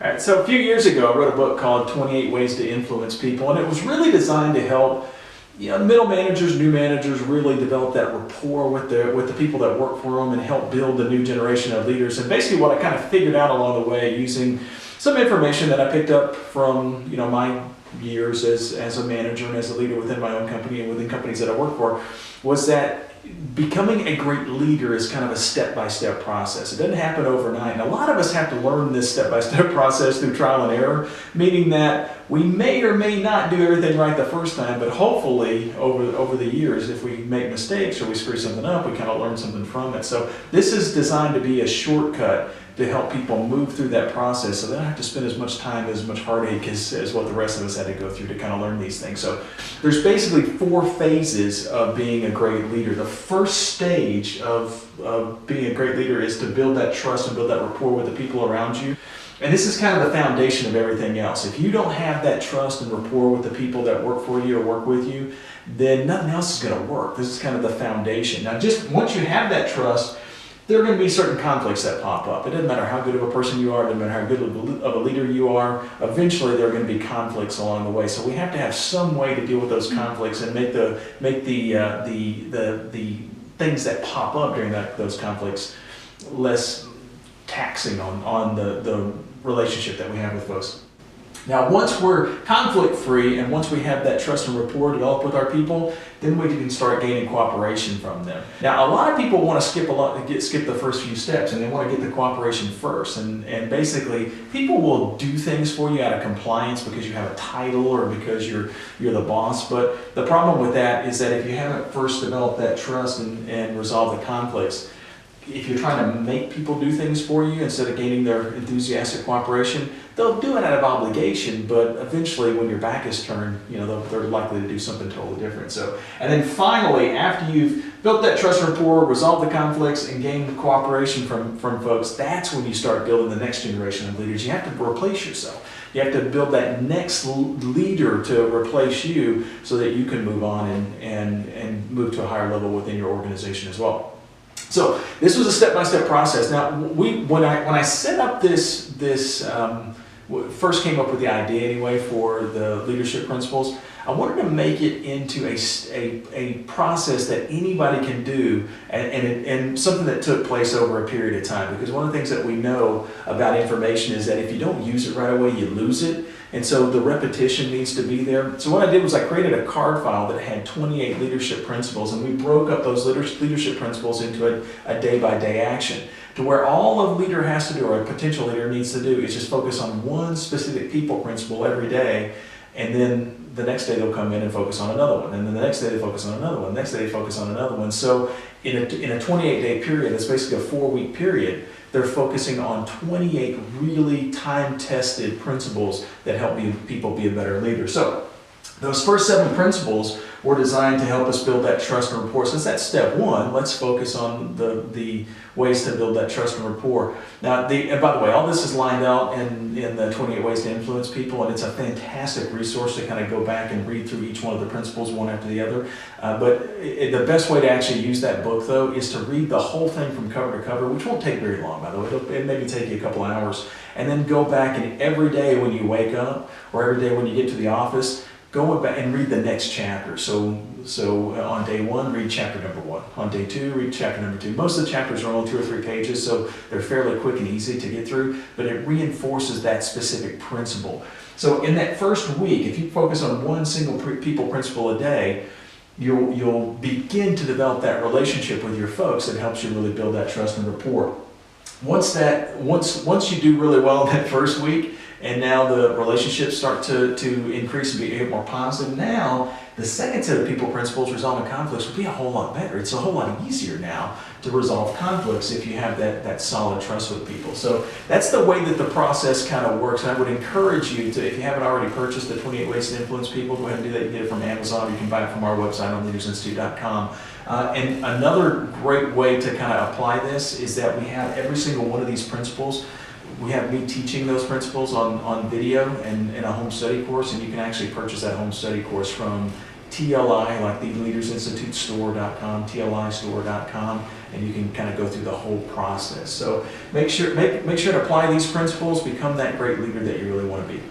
All right, so a few years ago, I wrote a book called 28 Ways to Influence People, and it was really designed to help middle managers, new managers really develop that rapport with the people that work for them and help build the new generation of leaders. And basically what I kind of figured out along the way using some information that I picked up from my years as a manager and as a leader within my own company and within companies that I work for was that becoming a great leader is kind of a step-by-step process. It doesn't happen overnight. And a lot of us have to learn this step-by-step process through trial and error, meaning that we may or may not do everything right the first time, but hopefully over the years, if we make mistakes or we screw something up, we kind of learn something from it. So this is designed to be a shortcut to help people move through that process so they don't have to spend as much time, as much heartache as what the rest of us had to go through to kind of learn these things. So there's basically 4 phases of being a great leader. The first stage of being a great leader is to build that trust and build that rapport with the people around you. And this is kind of the foundation of everything else. If you don't have that trust and rapport with the people that work for you or work with you, then nothing else is going to work. This is kind of the foundation. Now, just once you have that trust, there are going to be certain conflicts that pop up. It doesn't matter how good of a person you are, it doesn't matter how good of a leader you are, eventually there are going to be conflicts along the way. So we have to have some way to deal with those conflicts and make the things that pop up during those conflicts less taxing on the relationship that we have with folks. Now, once we're conflict-free and once we have that trust and rapport developed with our people, then we can start gaining cooperation from them. Now, a lot of people want to skip the first few steps and they want to get the cooperation first. And basically, people will do things for you out of compliance because you have a title or because you're the boss. But the problem with that is that if you haven't first developed that trust and resolved the conflicts, if you're trying to make people do things for you instead of gaining their enthusiastic cooperation, they'll do it out of obligation, but eventually when your back is turned, they're likely to do something totally different. So, and then finally, after you've built that trust and rapport, resolved the conflicts, and gained cooperation from folks, that's when you start building the next generation of leaders. You have to replace yourself. You have to build that next leader to replace you so that you can move on and move to a higher level within your organization as well. So this was a step-by-step process. Now, when I set up first came up with the idea anyway for the leadership principles, I wanted to make it into a process that anybody can do and something that took place over a period of time. Because one of the things that we know about information is that if you don't use it right away, you lose it. And so the repetition needs to be there. So what I did was I created a card file that had 28 leadership principles, and we broke up those leadership principles into a day-by-day action to where all a leader has to do, or a potential leader needs to do, is just focus on one specific people principle every day, and then the next day they'll come in and focus on another one, and then the next day they focus on another one, the next day they focus on another one. So in a 28-day period, that's basically a 4-week period, they're focusing on 28 really time-tested principles that help people be a better leader. So those first 7 principles were designed to help us build that trust and rapport. Since that's step 1, let's focus on the ways to build that trust and rapport. Now, and by the way, all this is lined out in the 28 Ways to Influence People, and it's a fantastic resource to kind of go back and read through each one of the principles one after the other. But the best way to actually use that book, though, is to read the whole thing from cover to cover, which won't take very long, by the way. It'll maybe take you a couple hours. And then go back and every day when you wake up or every day when you get to the office, go back and read the next chapter. So on day 1, read chapter number 1. On day 2, read chapter number 2. Most of the chapters are only 2 or 3 pages, so they're fairly quick and easy to get through, but it reinforces that specific principle. So in that first week, if you focus on one single people principle a day, you'll begin to develop that relationship with your folks that helps you really build that trust and rapport. Once you do really well in that first week, and now the relationships start to increase and be more positive, now the second set of people principles, resolving conflicts, will be a whole lot better. It's a whole lot easier now to resolve conflicts if you have that solid trust with people. So that's the way that the process kind of works. And I would encourage you to, if you haven't already purchased the 28 Ways to Influence People, go ahead and do that. You can get it from Amazon. You can buy it from our website on leadersinstitute.com. And another great way to kind of apply this is that we have every single one of these principles. We have me teaching those principles on video and in a home study course, and you can actually purchase that home study course from TLI, like the leadersinstitutestore.com, TLIstore.com, and you can kind of go through the whole process. So make sure to apply these principles, become that great leader that you really want to be.